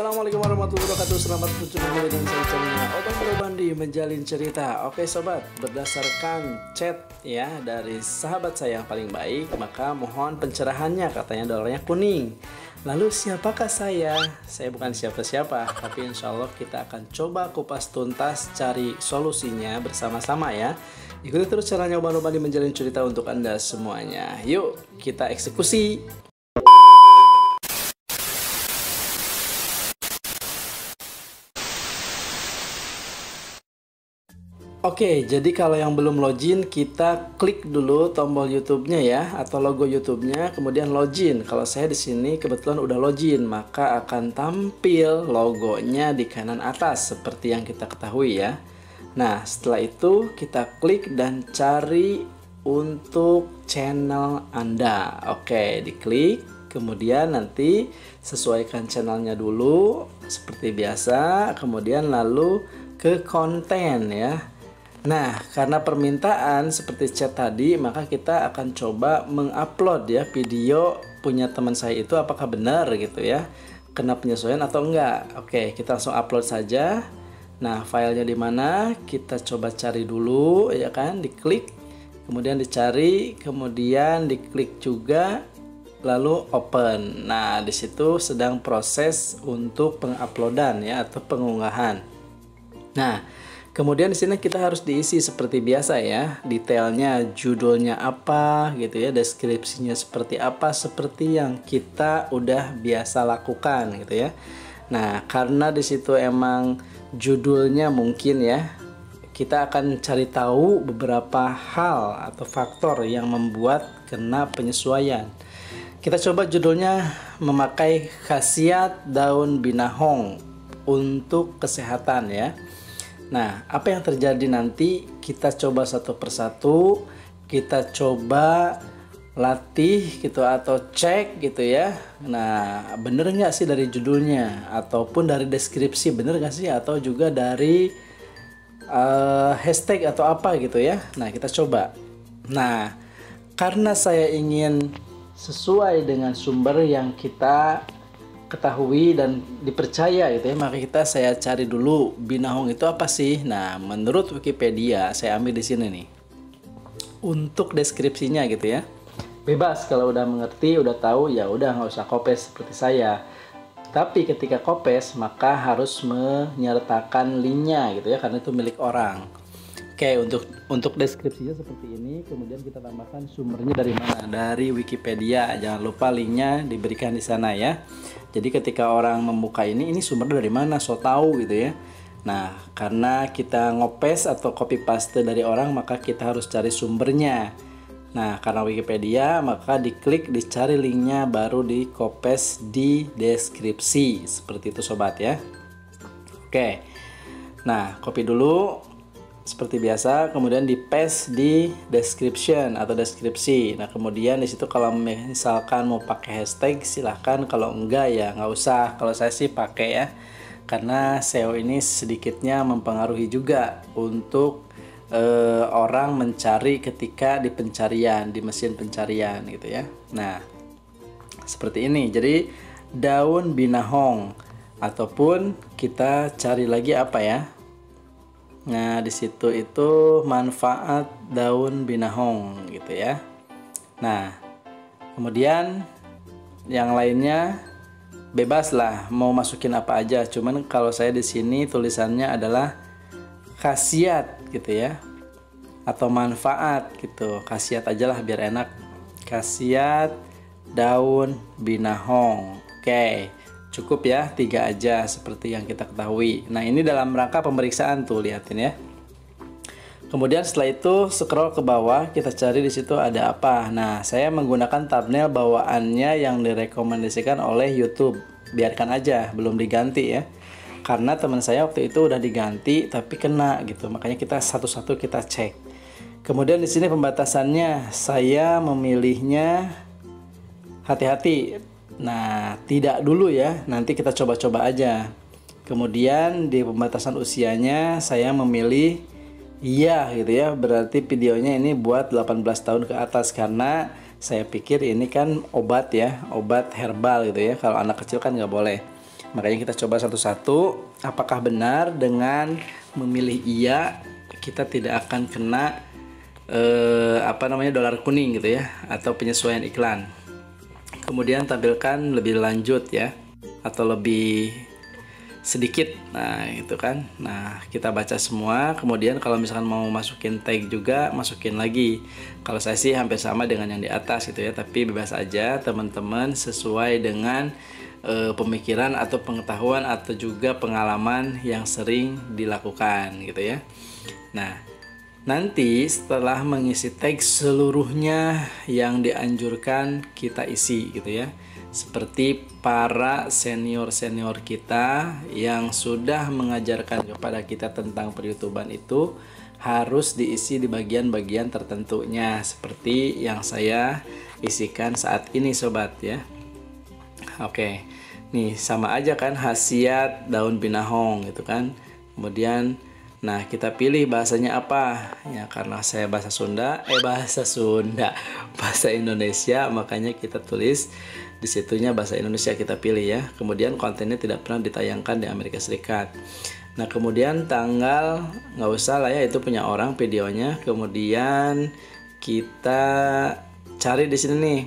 Assalamualaikum warahmatullahi wabarakatuh. Selamat berjumpa kembali dengan saya channelnya Obang Bandi Menjalin Cerita. Oke sobat, berdasarkan chat ya dari sahabat saya yang paling baik, maka mohon pencerahannya, katanya dolarnya kuning. Lalu siapakah saya? Saya bukan siapa-siapa, tapi insya Allah kita akan coba kupas tuntas cari solusinya bersama-sama ya. Ikuti terus caranya Obang Bandi Menjalin Cerita untuk Anda semuanya. Yuk kita eksekusi. Oke, jadi kalau yang belum login, kita klik dulu tombol YouTube-nya ya, atau logo YouTube-nya, kemudian login. Kalau saya di sini kebetulan udah login, maka akan tampil logonya di kanan atas seperti yang kita ketahui ya. Nah, setelah itu kita klik dan cari untuk channel Anda. Oke, diklik, kemudian nanti sesuaikan channelnya dulu seperti biasa, kemudian lalu ke konten ya. Nah, karena permintaan seperti chat tadi, maka kita akan coba mengupload ya video punya teman saya itu apakah benar gitu ya, kena penyesuaian atau enggak. Oke, kita langsung upload saja. Nah, filenya di mana? Kita coba cari dulu ya kan, diklik, kemudian dicari, kemudian diklik juga, lalu open. Nah, di situ sedang proses untuk penguploadan ya atau pengunggahan. Nah, kemudian di sini kita harus diisi seperti biasa ya, detailnya, judulnya apa gitu ya, deskripsinya seperti apa, seperti yang kita udah biasa lakukan gitu ya. Nah, karena di situ emang judulnya mungkin ya, kita akan cari tahu beberapa hal atau faktor yang membuat kena penyesuaian. Kita coba judulnya memakai khasiat daun binahong untuk kesehatan ya. Nah, apa yang terjadi nanti kita coba satu persatu, kita coba latih gitu atau cek gitu ya. Nah, bener nggak sih dari judulnya ataupun dari deskripsi, bener nggak sih, atau juga dari hashtag atau apa gitu ya. Nah, kita coba. Nah, karena saya ingin sesuai dengan sumber yang kita ketahui dan dipercaya gitu ya, maka saya cari dulu binahong itu apa sih. Nah, menurut Wikipedia saya ambil di sini nih untuk deskripsinya gitu ya. Bebas kalau udah mengerti, udah tahu ya udah, nggak usah kopes seperti saya. Tapi ketika kopes maka harus menyertakan linknya gitu ya, karena itu milik orang. Oke, untuk deskripsinya seperti ini, kemudian kita tambahkan sumbernya dari mana? Dari Wikipedia. Jangan lupa linknya diberikan di sana ya. Jadi ketika orang membuka ini sumbernya dari mana? So tahu gitu ya. Nah, karena kita ngopes atau copy paste dari orang, maka kita harus cari sumbernya. Nah, karena Wikipedia, maka diklik, dicari linknya, baru di kopes di deskripsi. Seperti itu sobat ya. Oke. Nah, copy dulu seperti biasa, kemudian di paste di description atau deskripsi. Nah, kemudian di situ kalau misalkan mau pakai hashtag silahkan, kalau enggak ya nggak usah. Kalau saya sih pakai ya, karena SEO ini sedikitnya mempengaruhi juga untuk orang mencari ketika di pencarian, di mesin pencarian gitu ya. Nah, seperti ini. Jadi daun binahong, ataupun kita cari lagi apa ya. Nah, di situ itu manfaat daun binahong gitu ya. Nah, kemudian yang lainnya bebas lah mau masukin apa aja. Cuman kalau saya di sini tulisannya adalah khasiat gitu ya, atau manfaat gitu. Khasiat aja lah biar enak. Khasiat daun binahong. Oke. Cukup ya, 3 aja seperti yang kita ketahui. Nah, ini dalam rangka pemeriksaan tuh, lihatin ya. Kemudian setelah itu scroll ke bawah, kita cari di situ ada apa. Nah, saya menggunakan thumbnail bawaannya yang direkomendasikan oleh YouTube. Biarkan aja, belum diganti ya. Karena teman saya waktu itu udah diganti tapi kena gitu. Makanya kita satu-satu kita cek. Kemudian di sini pembatasannya, saya memilihnya hati-hati. Nah, tidak dulu ya, nanti kita coba-coba aja. Kemudian di pembatasan usianya saya memilih iya gitu ya, berarti videonya ini buat 18 tahun ke atas, karena saya pikir ini kan obat ya, obat herbal gitu ya, kalau anak kecil kan nggak boleh. Makanya kita coba satu-satu. Apakah benar dengan memilih iya kita tidak akan kena dolar kuning gitu ya, atau penyesuaian iklan. Kemudian tampilkan lebih lanjut ya, atau lebih sedikit. Nah itu kan. Nah kita baca semua. Kemudian kalau misalkan mau masukin tag juga, masukin lagi. Kalau saya sih hampir sama dengan yang di atas gitu ya, tapi bebas aja teman-teman, sesuai dengan pemikiran atau pengetahuan atau juga pengalaman yang sering dilakukan gitu ya. Nah nanti setelah mengisi tag, seluruhnya yang dianjurkan kita isi gitu ya, seperti para senior-senior kita yang sudah mengajarkan kepada kita tentang per-YouTuban itu harus diisi di bagian-bagian tertentunya, seperti yang saya isikan saat ini sobat ya. Oke, nih sama aja kan, khasiat daun binahong gitu kan. Kemudian nah kita pilih bahasanya apa ya, karena saya bahasa Indonesia, makanya kita tulis di situnya bahasa Indonesia, kita pilih ya. Kemudian kontennya tidak pernah ditayangkan di Amerika Serikat. Nah kemudian tanggal nggak usah lah ya, itu punya orang videonya. Kemudian kita cari di sini nih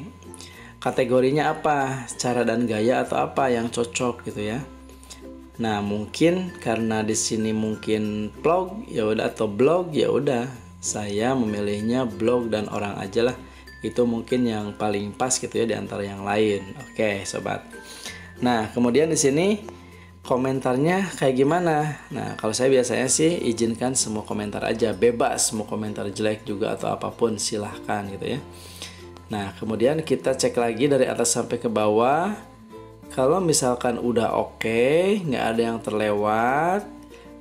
kategorinya apa, cara dan gaya atau apa yang cocok gitu ya. Nah mungkin karena di sini mungkin vlog ya udah, atau blog ya udah, saya memilihnya blog dan orang aja lah. Itu mungkin yang paling pas gitu ya di antara yang lain. Oke sobat. Nah kemudian di sini komentarnya kayak gimana? Nah kalau saya biasanya sih izinkan semua komentar aja, bebas mau komentar jelek juga atau apapun silahkan gitu ya. Nah kemudian kita cek lagi dari atas sampai ke bawah. Kalau misalkan udah oke, nggak ada yang terlewat,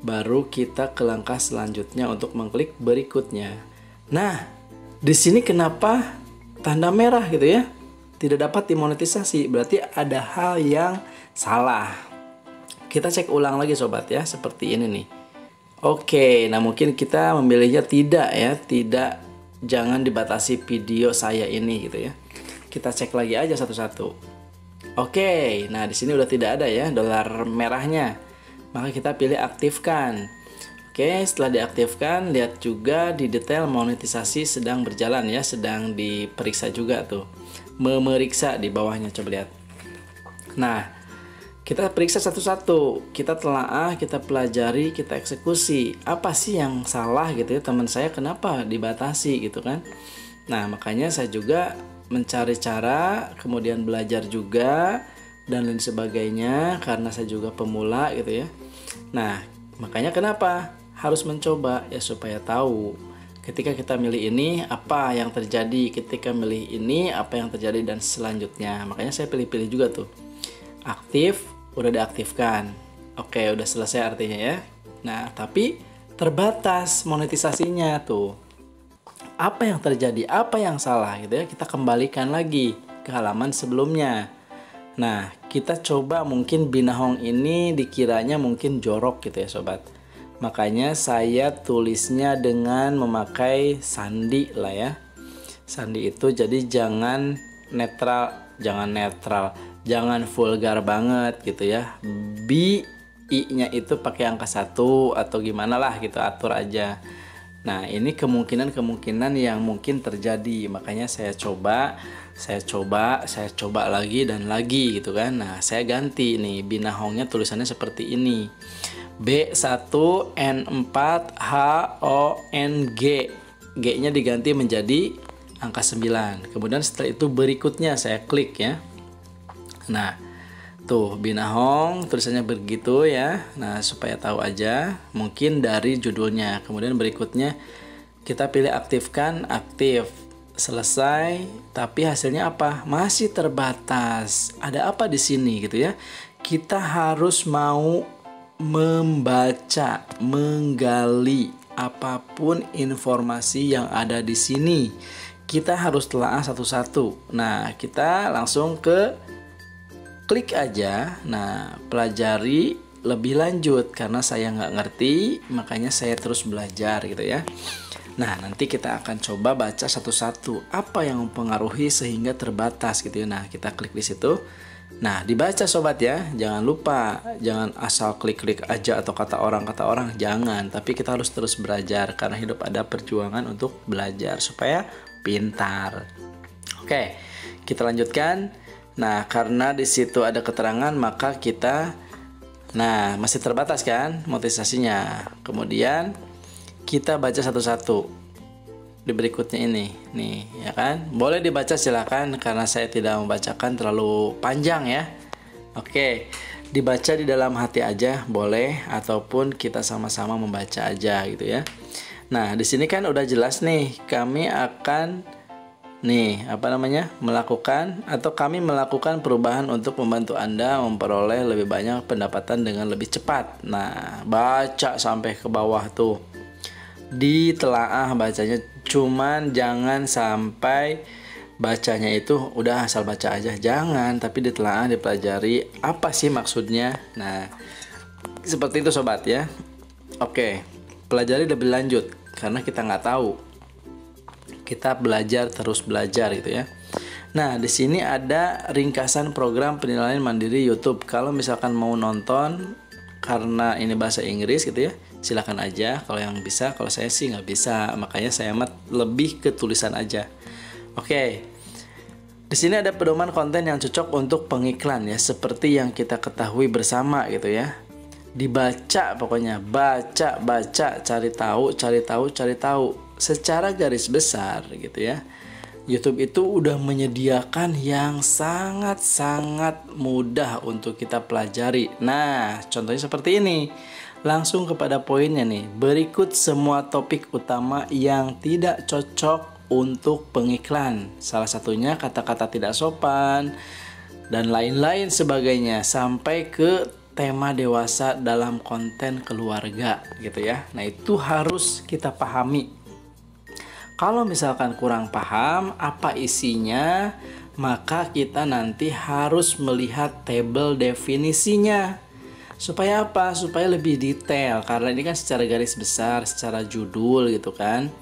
baru kita ke langkah selanjutnya untuk mengklik berikutnya. Nah, di sini kenapa tanda merah gitu ya? Tidak dapat dimonetisasi, berarti ada hal yang salah. Kita cek ulang lagi sobat ya, seperti ini nih. Oke, nah mungkin kita memilihnya tidak ya, tidak, jangan dibatasi video saya ini gitu ya. Kita cek lagi aja satu-satu. Oke, nah di sini udah tidak ada ya dolar merahnya, maka kita pilih aktifkan. Oke, setelah diaktifkan, lihat juga di detail monetisasi sedang berjalan ya, sedang diperiksa juga tuh, memeriksa di bawahnya, coba lihat. Nah, kita periksa satu-satu, kita telaah, kita pelajari, kita eksekusi. Apa sih yang salah gitu ya, teman saya kenapa dibatasi gitu kan? Nah, makanya saya juga mencari cara, kemudian belajar juga dan lain sebagainya, karena saya juga pemula gitu ya. Nah makanya kenapa harus mencoba ya, supaya tahu ketika kita milih ini apa yang terjadi, ketika milih ini apa yang terjadi, dan selanjutnya. Makanya saya pilih-pilih juga tuh. Aktif, udah diaktifkan. Oke, udah selesai artinya ya. Nah tapi terbatas monetisasinya tuh. Apa yang terjadi, apa yang salah gitu ya, kita kembalikan lagi ke halaman sebelumnya. Nah kita coba, mungkin binahong ini dikiranya mungkin jorok gitu ya sobat, makanya saya tulisnya dengan memakai sandi lah ya. Sandi itu jadi jangan jangan vulgar banget gitu ya. I nya itu pakai angka 1 atau gimana lah gitu, atur aja. Nah ini kemungkinan yang mungkin terjadi, makanya saya coba lagi dan lagi gitu kan. Nah saya ganti nih, binahongnya tulisannya seperti ini, B1N4HONG, G nya diganti menjadi angka 9. Kemudian setelah itu berikutnya saya klik ya. Nah tuh binahong tulisannya begitu ya. Nah supaya tahu aja, mungkin dari judulnya. Kemudian berikutnya kita pilih aktifkan, aktif, selesai. Tapi hasilnya apa? Masih terbatas. Ada apa di sini gitu ya? Kita harus mau membaca, menggali apapun informasi yang ada di sini. Kita harus telah satu-satu. Nah kita langsung ke klik aja. Nah pelajari lebih lanjut, karena saya nggak ngerti, makanya saya terus belajar gitu ya. Nah nanti kita akan coba baca satu-satu apa yang mempengaruhi sehingga terbatas gitu ya. Nah kita klik di situ. Nah, dibaca sobat ya, jangan lupa, jangan asal klik-klik aja atau kata orang, jangan. Tapi kita harus terus belajar karena hidup ada perjuangan untuk belajar supaya pintar. Oke, kita lanjutkan. Nah, karena di situ ada keterangan maka kita, nah masih terbatas kan motivasinya. Kemudian kita baca satu-satu. Di berikutnya ini nih ya kan, boleh dibaca silakan karena saya tidak membacakan terlalu panjang ya. Oke, dibaca di dalam hati aja boleh ataupun kita sama-sama membaca aja gitu ya. Nah di sini kan udah jelas nih, kami akan kami melakukan perubahan untuk membantu Anda memperoleh lebih banyak pendapatan dengan lebih cepat. Nah baca sampai ke bawah tuh, ditelaah bacanya, cuman jangan sampai bacanya itu udah asal baca aja, jangan, tapi ditelaah, dipelajari apa sih maksudnya. Nah seperti itu sobat ya. Oke, pelajari lebih lanjut karena kita nggak tahu, kita belajar terus belajar gitu ya. Nah di sini ada ringkasan program penilaian mandiri YouTube. Kalau misalkan mau nonton karena ini bahasa Inggris gitu ya, silakan aja kalau yang bisa. Kalau saya sih nggak bisa, makanya saya lebih ke tulisan aja. Oke, di sini ada pedoman konten yang cocok untuk pengiklan ya, seperti yang kita ketahui bersama gitu ya. Dibaca pokoknya, baca, cari tahu secara garis besar gitu ya. YouTube itu udah menyediakan yang sangat-sangat mudah untuk kita pelajari. Nah, contohnya seperti ini. Langsung kepada poinnya nih. Berikut semua topik utama yang tidak cocok untuk pengiklan. Salah satunya kata-kata tidak sopan dan lain-lain sebagainya, sampai ke tema dewasa dalam konten keluarga gitu ya. Nah, itu harus kita pahami. Kalau misalkan kurang paham apa isinya, maka kita nanti harus melihat tabel definisinya. Supaya apa? Supaya lebih detail, karena ini kan secara garis besar, secara judul gitu kan.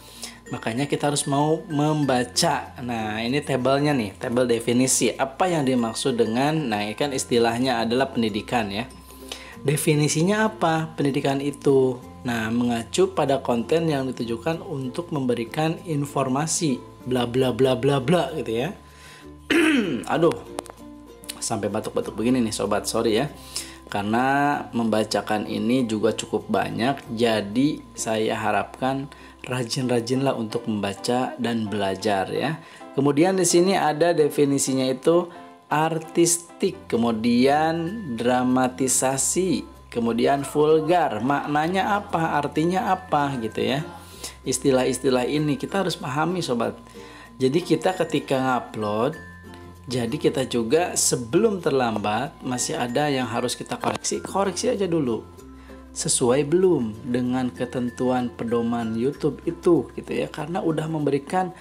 Makanya kita harus mau membaca. Nah ini tabelnya nih, tabel definisi. Apa yang dimaksud dengan, nah ini kan istilahnya adalah pendidikan ya. Definisinya apa pendidikan itu? Nah, mengacu pada konten yang ditujukan untuk memberikan informasi bla bla bla bla bla gitu ya. Aduh, sampai batuk-batuk begini nih sobat, sorry ya. Karena membacakan ini juga cukup banyak, jadi saya harapkan rajin-rajinlah untuk membaca dan belajar ya. Kemudian di sini ada definisinya itu artistik, kemudian dramatisasi, kemudian vulgar, maknanya apa, artinya apa gitu ya. Istilah-istilah ini kita harus pahami sobat. Jadi kita ketika ngupload, jadi kita juga sebelum terlambat masih ada yang harus kita koreksi aja dulu. Sesuai belum dengan ketentuan pedoman YouTube itu gitu ya, karena udah memberikan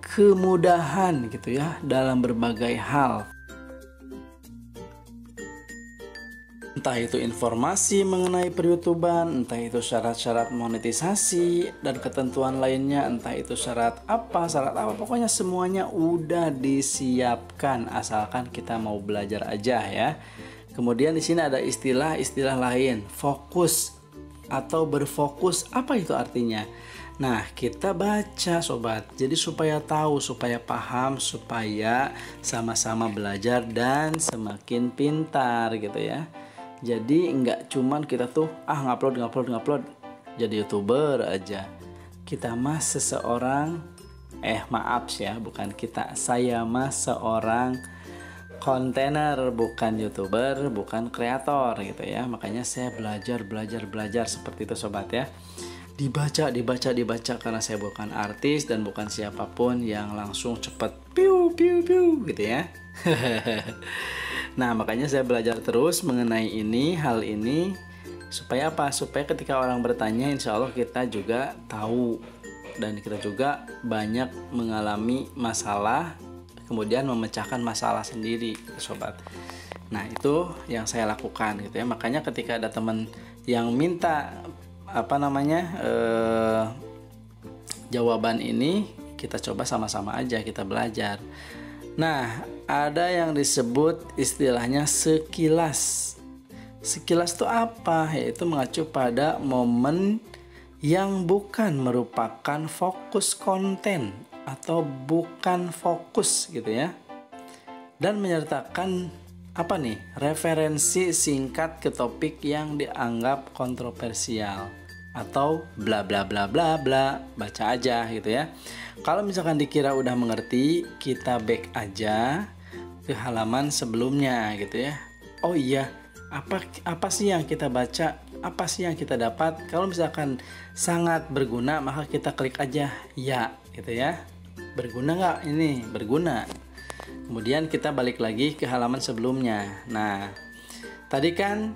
kemudahan gitu ya dalam berbagai hal. Entah itu informasi mengenai per-YouTuban, entah itu syarat-syarat monetisasi dan ketentuan lainnya, entah itu syarat apa, pokoknya semuanya udah disiapkan asalkan kita mau belajar aja ya. Kemudian di sini ada istilah-istilah lain, fokus atau berfokus, apa itu artinya? Nah, kita baca sobat. Jadi supaya tahu, supaya paham, supaya sama-sama belajar dan semakin pintar gitu ya. Jadi nggak cuman kita tuh ngupload jadi YouTuber aja. Kita mah seseorang, saya mah seorang kontainer, bukan YouTuber, bukan kreator gitu ya. Makanya saya belajar seperti itu sobat ya. Dibaca karena saya bukan artis dan bukan siapapun yang langsung cepet piu gitu ya. Nah makanya saya belajar terus mengenai hal ini supaya apa? Supaya ketika orang bertanya, insya Allah kita juga tahu dan kita juga banyak mengalami masalah, kemudian memecahkan masalah sendiri sobat. Nah itu yang saya lakukan gitu ya. Makanya ketika ada teman yang minta jawaban ini, kita coba sama-sama aja kita belajar. Nah, ada yang disebut istilahnya sekilas. Sekilas itu apa? Yaitu mengacu pada momen yang bukan merupakan fokus konten atau bukan fokus gitu ya. Dan menyertakan apa nih? Referensi singkat ke topik yang dianggap kontroversial atau bla bla bla bla bla, baca aja gitu ya. Kalau misalkan dikira udah mengerti, kita back aja ke halaman sebelumnya gitu ya. Oh iya, apa sih yang kita baca? Apa sih yang kita dapat? Kalau misalkan sangat berguna, maka kita klik aja ya gitu ya. Berguna nggak ini? Berguna. Kemudian kita balik lagi ke halaman sebelumnya. Nah, tadi kan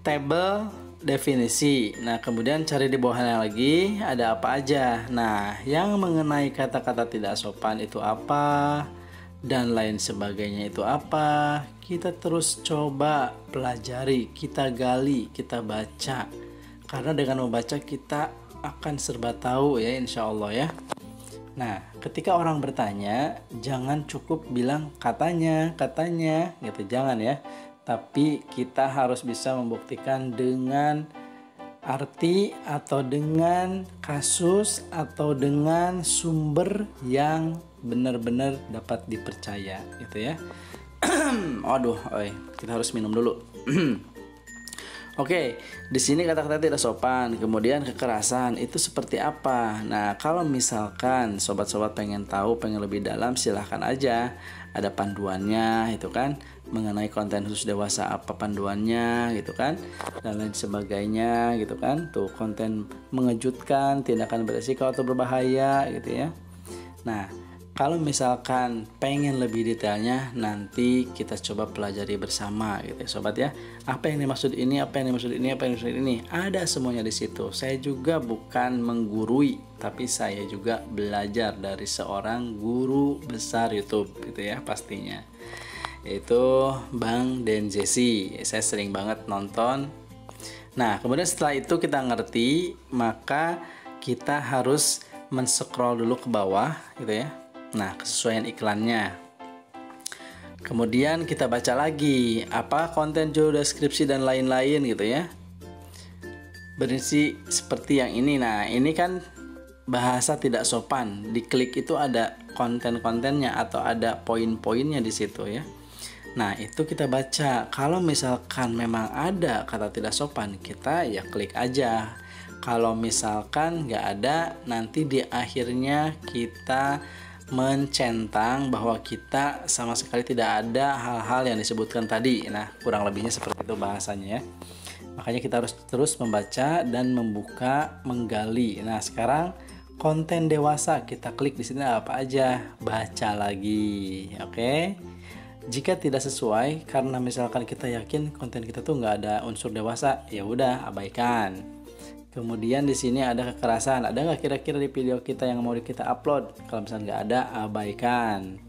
tabel definisi. Nah, kemudian cari di bawahnya lagi ada apa aja. Nah, yang mengenai kata-kata tidak sopan itu apa dan lain sebagainya itu apa. Kita terus coba pelajari, kita gali, kita baca. Karena dengan membaca kita akan serba tahu ya, insya Allah ya. Nah, ketika orang bertanya, jangan cukup bilang katanya gitu, jangan ya. Tapi kita harus bisa membuktikan dengan arti atau dengan kasus atau dengan sumber yang benar-benar dapat dipercaya gitu ya. Aduh, kita harus minum dulu. Oke, di sini kata-kata tidak sopan, kemudian kekerasan itu seperti apa? Nah, kalau misalkan sobat-sobat pengen tahu, pengen lebih dalam, silahkan aja. Ada panduannya, itu kan, mengenai konten khusus dewasa apa panduannya, gitu kan, dan lain sebagainya, gitu kan. Tuh konten mengejutkan, tindakan beresiko atau berbahaya, gitu ya. Nah, kalau misalkan pengen lebih detailnya, nanti kita coba pelajari bersama gitu ya sobat ya. Apa yang dimaksud ini, apa yang dimaksud ini, apa yang dimaksud ini. Ada semuanya di situ. Saya juga bukan menggurui, tapi saya juga belajar dari seorang guru besar YouTube gitu ya pastinya. Yaitu Bang Den Jesse. Saya sering banget nonton. Nah, kemudian setelah itu kita ngerti, maka kita harus men-scroll dulu ke bawah gitu ya. Nah, kesesuaian iklannya. Kemudian kita baca lagi apa konten judul, deskripsi dan lain-lain gitu ya. Berisi seperti yang ini. Nah, ini kan bahasa tidak sopan. Diklik itu ada konten-kontennya atau ada poin-poinnya di situ ya. Nah, itu kita baca. Kalau misalkan memang ada kata tidak sopan, kita ya klik aja. Kalau misalkan nggak ada, nanti di akhirnya kita mencentang bahwa kita sama sekali tidak ada hal-hal yang disebutkan tadi. Nah, kurang lebihnya seperti itu bahasanya ya. Makanya kita harus terus membaca dan membuka, menggali. Nah, sekarang konten dewasa, kita klik di sini apa aja, baca lagi. Oke. Jika tidak sesuai karena misalkan kita yakin konten kita tuh nggak ada unsur dewasa, ya udah abaikan. Kemudian di sini ada kekerasan. Ada nggak kira-kira di video kita yang mau kita upload? Kalau misalnya nggak ada, abaikan.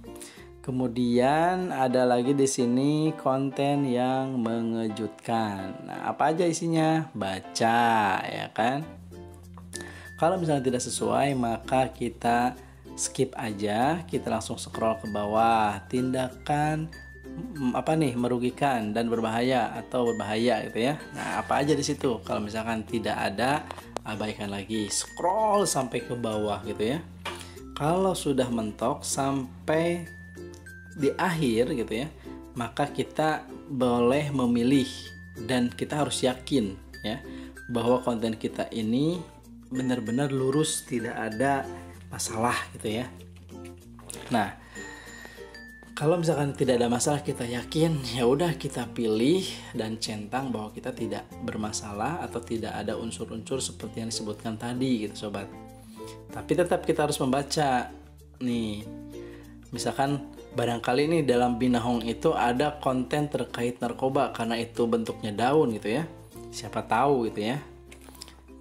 Kemudian ada lagi di sini konten yang mengejutkan. Nah, apa aja isinya? Baca, ya kan? Kalau misalnya tidak sesuai, maka kita skip aja. Kita langsung scroll ke bawah. Tindakan apa nih, merugikan dan berbahaya atau berbahaya gitu ya. Nah, apa aja di situ? Kalau misalkan tidak ada, abaikan lagi, scroll sampai ke bawah gitu ya. Kalau sudah mentok sampai di akhir gitu ya, maka kita boleh memilih dan kita harus yakin ya bahwa konten kita ini benar-benar lurus, tidak ada masalah gitu ya. Nah, kalau misalkan tidak ada masalah, kita yakin, ya udah kita pilih dan centang bahwa kita tidak bermasalah atau tidak ada unsur-unsur seperti yang disebutkan tadi gitu sobat. Tapi tetap kita harus membaca nih. Misalkan barangkali nih dalam Binahong itu ada konten terkait narkoba karena itu bentuknya daun gitu ya. Siapa tahu gitu ya.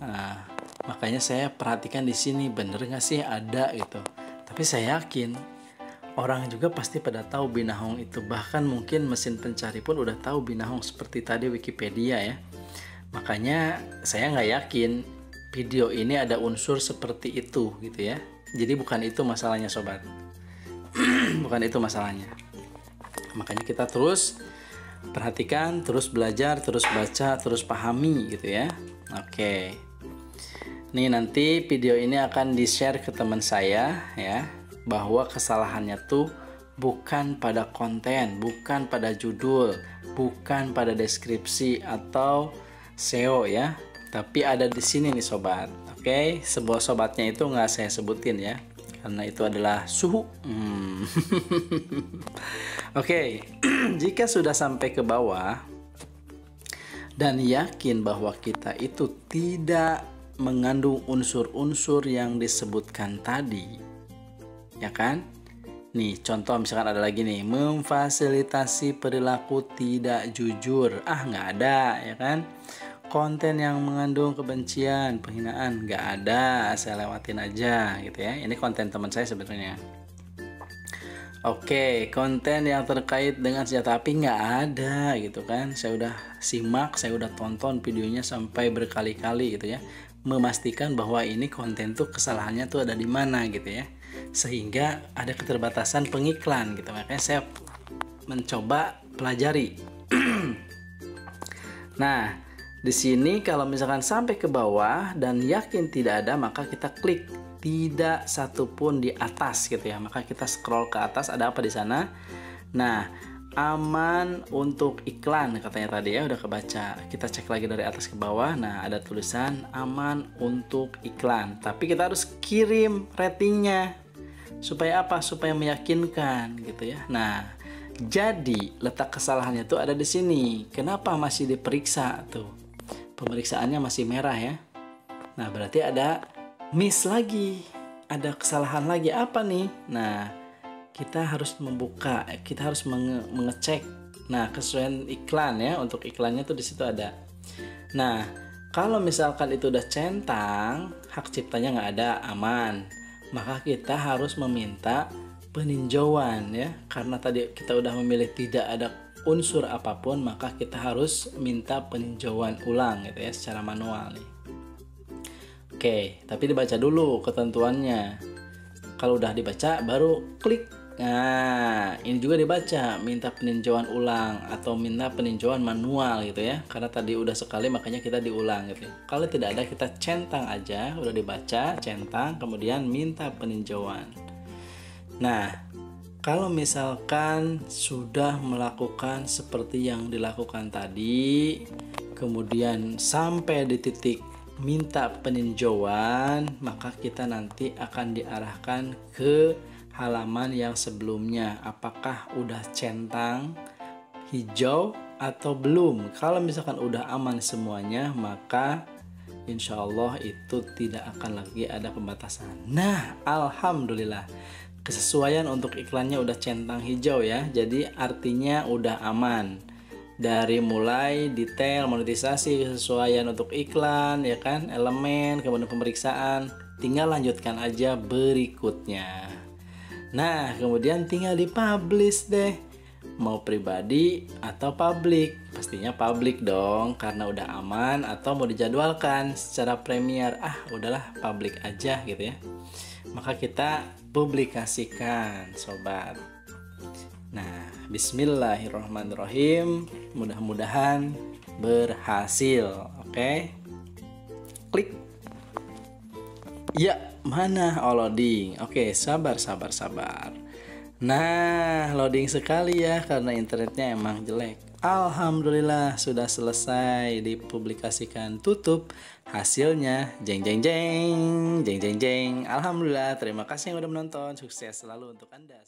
Nah, makanya saya perhatikan di sini bener nggak sih ada gitu. Tapi saya yakin orang juga pasti pada tahu Binahong itu. Bahkan mungkin mesin pencari pun udah tahu Binahong seperti tadi Wikipedia ya. Makanya saya nggak yakin video ini ada unsur seperti itu gitu ya. Jadi bukan itu masalahnya sobat. Bukan itu masalahnya. Makanya kita terus perhatikan, terus belajar, terus baca, terus pahami gitu ya. Oke. Nih nanti video ini akan di-share ke teman saya ya, bahwa kesalahannya tuh bukan pada konten, bukan pada judul, bukan pada deskripsi atau SEO ya, tapi ada di sini nih sobat. Oke, sebuah sobatnya itu nggak saya sebutin ya, karena itu adalah suhu. Oke, jika sudah sampai ke bawah dan yakin bahwa kita itu tidak mengandung unsur-unsur yang disebutkan tadi, ya kan? Nih contoh misalkan ada lagi nih, memfasilitasi perilaku tidak jujur, nggak ada ya kan? Konten yang mengandung kebencian, penghinaan, nggak ada, saya lewatin aja gitu ya. Ini konten teman saya sebenarnya. Oke, konten yang terkait dengan senjata api nggak ada gitu kan. Saya udah simak, saya udah tonton videonya sampai berkali-kali gitu ya, memastikan bahwa ini konten tuh kesalahannya tuh ada di mana gitu ya, sehingga ada keterbatasan pengiklan gitu. Makanya saya mencoba pelajari. Nah, di sini kalau misalkan sampai ke bawah dan yakin tidak ada, maka kita klik tidak satupun di atas gitu ya. Maka kita scroll ke atas, ada apa di sana? Nah, aman untuk iklan katanya tadi ya, udah kebaca. Kita cek lagi dari atas ke bawah. Nah, ada tulisan aman untuk iklan. Tapi kita harus kirim ratingnya. Supaya apa? Supaya meyakinkan gitu ya. Nah, jadi letak kesalahannya tuh ada di sini. Kenapa masih diperiksa tuh? Pemeriksaannya masih merah ya. Nah, berarti ada miss lagi. Ada kesalahan lagi, apa nih? Nah, kita harus membuka, kita harus mengecek. Nah, kesesuaian iklan ya, untuk iklannya tuh di situ ada. Nah, kalau misalkan itu udah centang, hak ciptanya nggak ada, aman, maka kita harus meminta peninjauan ya. Karena tadi kita udah memilih tidak ada unsur apapun, maka kita harus minta peninjauan ulang gitu ya, secara manual nih. Oke, tapi dibaca dulu ketentuannya. Kalau udah dibaca, baru klik. Nah, ini juga dibaca, minta peninjauan ulang atau minta peninjauan manual gitu ya. Karena tadi udah sekali, makanya kita diulang gitu ya. Kalau tidak ada, kita centang aja, udah dibaca, centang, kemudian minta peninjauan. Nah, kalau misalkan sudah melakukan seperti yang dilakukan tadi, kemudian sampai di titik minta peninjauan, maka kita nanti akan diarahkan ke halaman yang sebelumnya. Apakah udah centang hijau atau belum? Kalau misalkan udah aman semuanya, maka insya Allah itu tidak akan lagi ada pembatasan. Nah, alhamdulillah, kesesuaian untuk iklannya udah centang hijau ya. Jadi artinya udah aman. Dari mulai detail, monetisasi, kesesuaian untuk iklan ya kan, elemen, kemudian pemeriksaan, tinggal lanjutkan aja berikutnya. Nah, kemudian tinggal dipublish deh, mau pribadi atau publik. Pastinya publik dong, karena udah aman. Atau mau dijadwalkan secara premier, udahlah publik aja gitu ya. Maka kita publikasikan sobat. Nah, bismillahirrahmanirrahim. Mudah-mudahan berhasil. Oke. Klik. Ya, mana? Oh, loading. Oke, sabar. Nah, loading sekali ya, karena internetnya emang jelek. Alhamdulillah sudah selesai dipublikasikan, tutup hasilnya. Jeng. Alhamdulillah, terima kasih yang udah menonton. Sukses selalu untuk Anda.